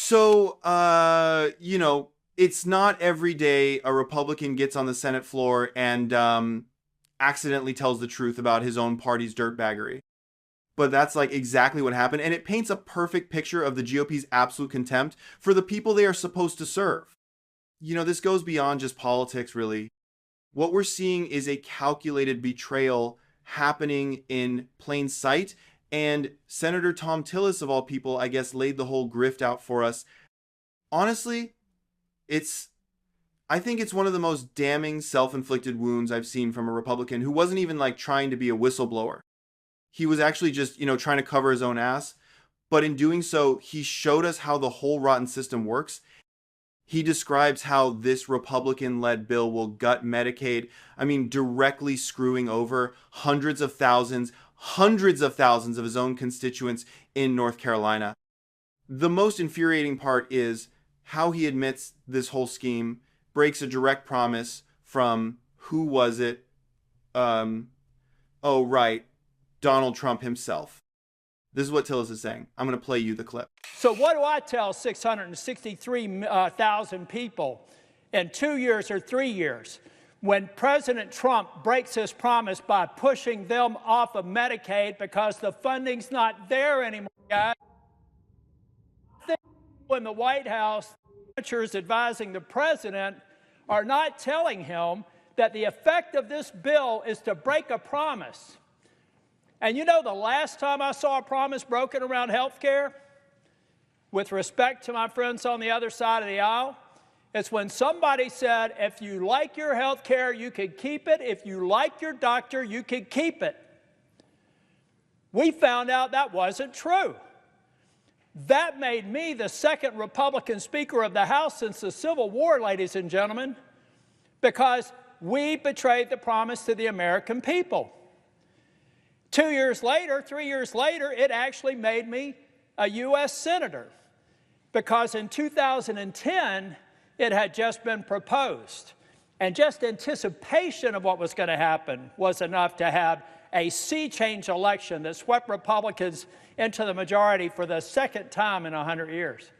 So, it's not every day a Republican gets on the Senate floor and accidentally tells the truth about his own party's dirtbaggery. But that's like exactly what happened. And it paints a perfect picture of the GOP's absolute contempt for the people they are supposed to serve. This goes beyond just politics, really. What we're seeing is a calculated betrayal happening in plain sight. And Senator Thom Tillis, of all people, I guess, laid the whole grift out for us. Honestly, I think it's one of the most damning self-inflicted wounds I've seen from a Republican who wasn't even like trying to be a whistleblower. He was actually just, trying to cover his own ass. But in doing so, he showed us how the whole rotten system works. He describes how this Republican-led bill will gut Medicaid. I mean, directly screwing over hundreds of thousands of his own constituents in North Carolina. The most infuriating part is how he admits this whole scheme breaks a direct promise from, who was it? Oh, right, Donald Trump himself. This is what Tillis is saying. I'm going to play you the clip. So what do I tell 663,000 people in 2 years or 3 years when President Trump breaks his promise by pushing them off of Medicaid because the funding's not there anymore, guys? I think in the White House, senators advising the president are not telling him that the effect of this bill is to break a promise. And the last time I saw a promise broken around health care, with respect to my friends on the other side of the aisle, it's when somebody said, if you like your health care, you can keep it. If you like your doctor, you can keep it. We found out that wasn't true. That made me the second Republican Speaker of the House since the Civil War, ladies and gentlemen, because we betrayed the promise to the American people. 2 years later, 3 years later, it actually made me a U.S. Senator because in 2010, it had just been proposed. And just anticipation of what was going to happen was enough to have a sea change election that swept Republicans into the majority for the second time in 100 years.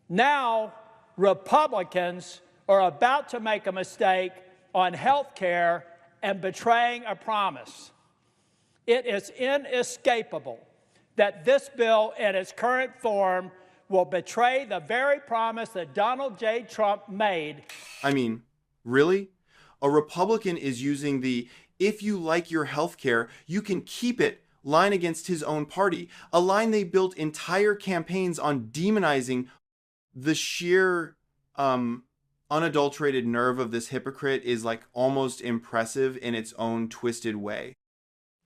Now, Republicans are about to make a mistake on health care and betraying a promise. It is inescapable that this bill in its current form will betray the very promise that Donald J. Trump made. I mean, really? A Republican is using the "if you like your health care, you can keep it" line against his own party, a line they built entire campaigns on demonizing. The sheer unadulterated nerve of this hypocrite is like almost impressive in its own twisted way.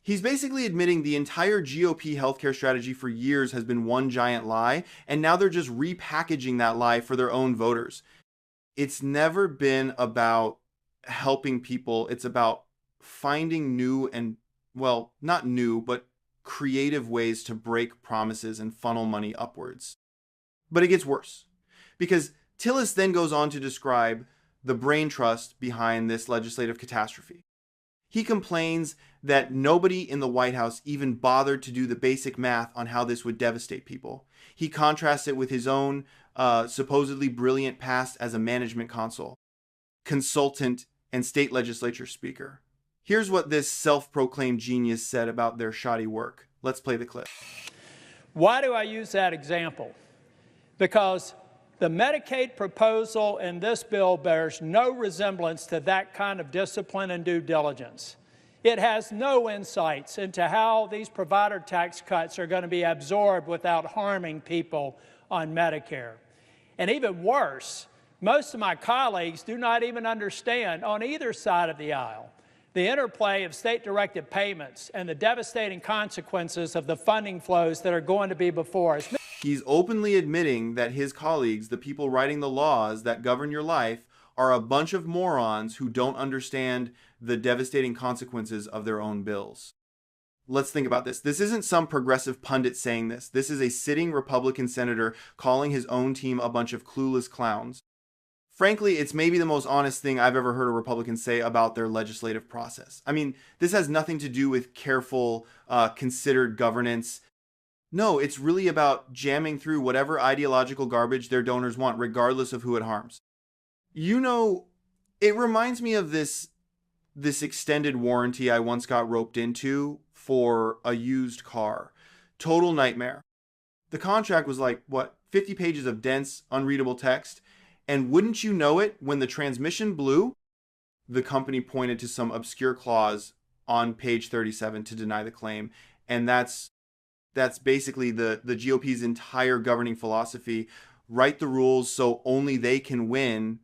He's basically admitting the entire GOP healthcare strategy for years has been one giant lie, and now they're just repackaging that lie for their own voters. It's never been about helping people. It's about finding new and, well, not new, but creative ways to break promises and funnel money upwards. But it gets worse, because Tillis then goes on to describe the brain trust behind this legislative catastrophe. He complains that nobody in the White House even bothered to do the basic math on how this would devastate people. He contrasts it with his own supposedly brilliant past as a management console, consultant, and state legislature speaker. Here's what this self-proclaimed genius said about their shoddy work. Let's play the clip. Why do I use that example? Because the Medicaid proposal in this bill bears no resemblance to that kind of discipline and due diligence. It has no insights into how these provider tax cuts are going to be absorbed without harming people on Medicare. And even worse, most of my colleagues do not even understand on either side of the aisle the interplay of state-directed payments and the devastating consequences of the funding flows that are going to be before us. He's openly admitting that his colleagues, the people writing the laws that govern your life, are a bunch of morons who don't understand the devastating consequences of their own bills. Let's think about this. This isn't some progressive pundit saying this. This is a sitting Republican senator calling his own team a bunch of clueless clowns. Frankly, it's maybe the most honest thing I've ever heard a Republican say about their legislative process. I mean, this has nothing to do with careful, considered governance. No, it's really about jamming through whatever ideological garbage their donors want, regardless of who it harms. You know, it reminds me of this extended warranty I once got roped into for a used car. Total nightmare. The contract was like, what, 50 pages of dense, unreadable text? And wouldn't you know it, when the transmission blew, the company pointed to some obscure clause on page 37 to deny the claim. And that's basically the GOP's entire governing philosophy. Write the rules so only they can win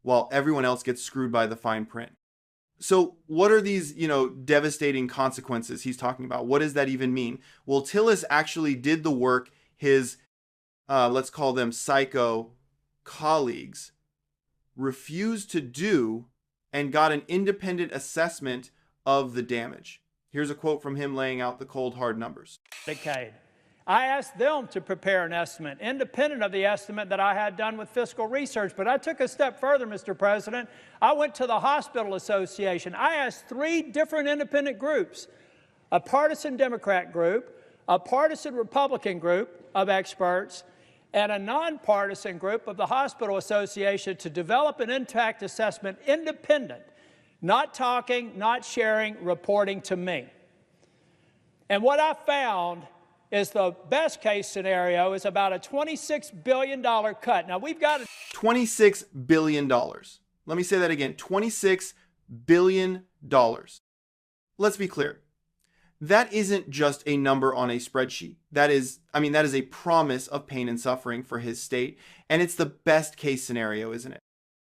while everyone else gets screwed by the fine print. So what are these, devastating consequences he's talking about? What does that even mean? Well, Tillis actually did the work his, let's call them psycho colleagues, refused to do, and got an independent assessment of the damage. Here's a quote from him laying out the cold, hard numbers. Medicaid. I asked them to prepare an estimate, independent of the estimate that I had done with fiscal research. But I took a step further, Mr. President. I went to the Hospital Association. I asked 3 different independent groups, a partisan Democrat group, a partisan Republican group of experts, and a nonpartisan group of the Hospital Association to develop an impact assessment independent, not talking, not sharing, reporting to me. And what I found is the best case scenario is about a $26 billion cut. Now, we've got $26 billion. Let me say that again, $26 billion. Let's be clear. That isn't just a number on a spreadsheet. That is a promise of pain and suffering for his state. And it's the best case scenario, isn't it?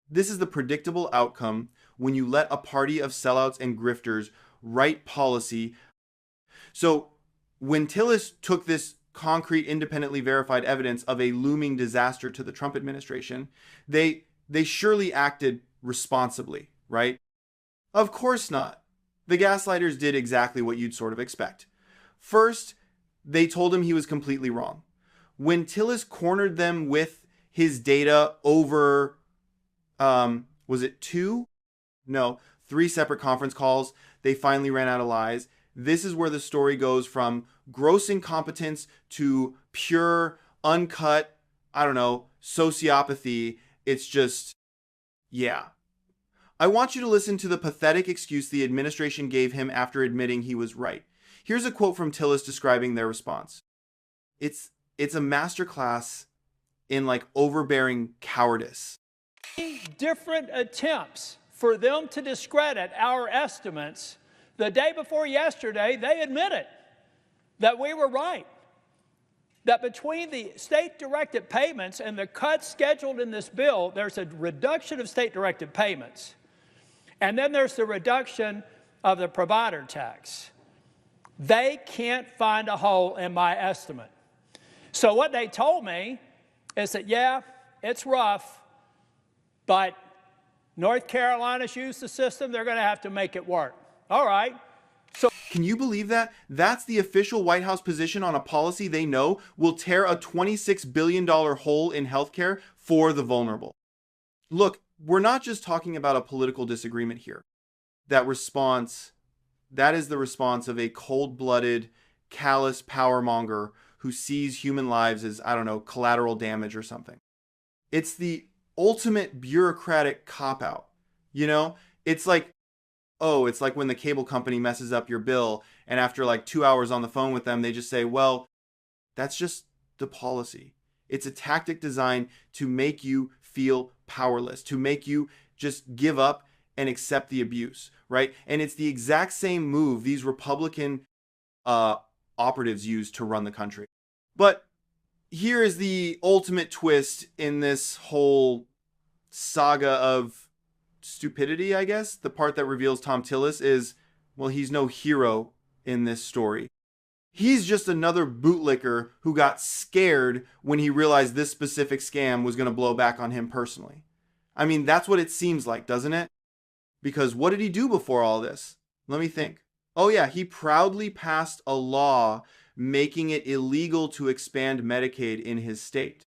This is the predictable outcome when you let a party of sellouts and grifters write policy. So when Tillis took this concrete, independently verified evidence of a looming disaster to the Trump administration, they surely acted responsibly, right? Of course not. The gaslighters did exactly what you'd sort of expect. First, they told him he was completely wrong. When Tillis cornered them with his data over, was it 2? No, 3 separate conference calls, they finally ran out of lies. This is where the story goes from gross incompetence to pure, uncut, sociopathy. It's just, yeah. I want you to listen to the pathetic excuse the administration gave him after admitting he was right. Here's a quote from Tillis describing their response. It's a masterclass in overbearing cowardice. Different attempts for them to discredit our estimates. The day before yesterday, they admitted that we were right, that between the state-directed payments and the cuts scheduled in this bill, there's a reduction of state-directed payments. And then there's the reduction of the provider tax. They can't find a hole in my estimate. So what they told me is that, yeah, it's rough, but North Carolina's used the system. They're going to have to make it work. All right. So can you believe that? That's the official White House position on a policy they know will tear a $26 billion hole in healthcare for the vulnerable. Look, we're not just talking about a political disagreement here. That is the response of a cold-blooded, callous powermonger who sees human lives as, collateral damage or something. It's the ultimate bureaucratic cop-out. It's like when the cable company messes up your bill and after 2 hours on the phone with them, they just say, well, that's just the policy. It's a tactic designed to make you feel powerless, to make you just give up and accept the abuse, right? And it's the exact same move these Republican operatives use to run the country. But here is the ultimate twist in this whole saga of stupidity, I guess. The part that reveals Thom Tillis is, well, he's no hero in this story. He's just another bootlicker who got scared when he realized this specific scam was going to blow back on him personally. That's what it seems like, doesn't it? Because what did he do before all this? Let me think. Oh yeah, he proudly passed a law making it illegal to expand Medicaid in his state.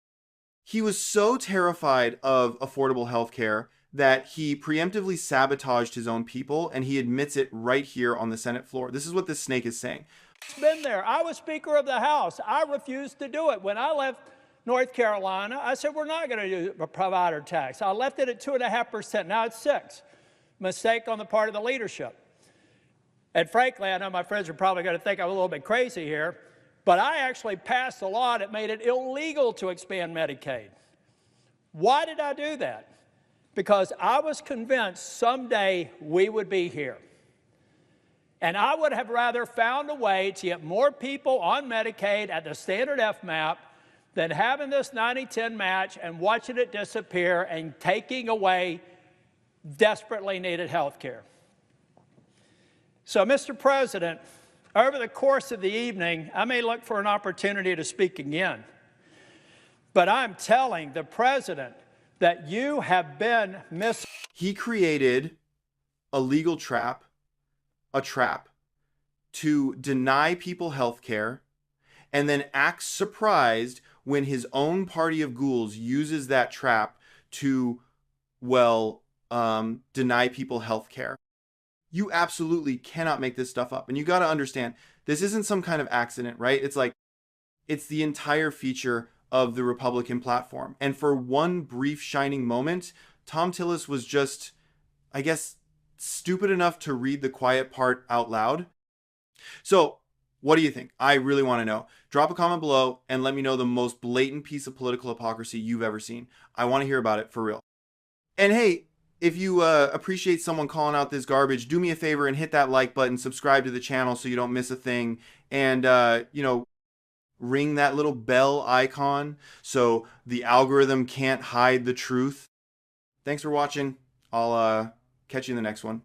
He was so terrified of affordable health care that he preemptively sabotaged his own people, and he admits it right here on the Senate floor. This is what this snake is saying. Been there. I was Speaker of the House. I refused to do it. When I left North Carolina, I said, we're not going to do a provider tax. I left it at 2.5%. Now it's 6%. Mistake on the part of the leadership. And frankly, I know my friends are probably going to think I'm a little bit crazy here, but I actually passed a law that made it illegal to expand Medicaid. Why did I do that? Because I was convinced someday we would be here. And I would have rather found a way to get more people on Medicaid at the standard FMAP than having this 90-10 match and watching it disappear and taking away desperately needed health care. So, Mr. President, over the course of the evening, I may look for an opportunity to speak again. But I'm telling the President that you have been He created a legal trap, a trap, to deny people health care and then acts surprised when his own party of ghouls uses that trap to, deny people health care. You absolutely cannot make this stuff up. And you got to understand, this isn't some kind of accident, right? It's the entire feature of the Republican platform. And for one brief shining moment, Thom Tillis was just, I guess, stupid enough to read the quiet part out loud. So what do you think? I really want to know. Drop a comment below and let me know the most blatant piece of political hypocrisy you've ever seen. I want to hear about it for real. And hey, if you appreciate someone calling out this garbage, do me a favor and hit that like button, subscribe to the channel so you don't miss a thing, and, ring that little bell icon so the algorithm can't hide the truth. Thanks for watching. I'll catch you in the next one.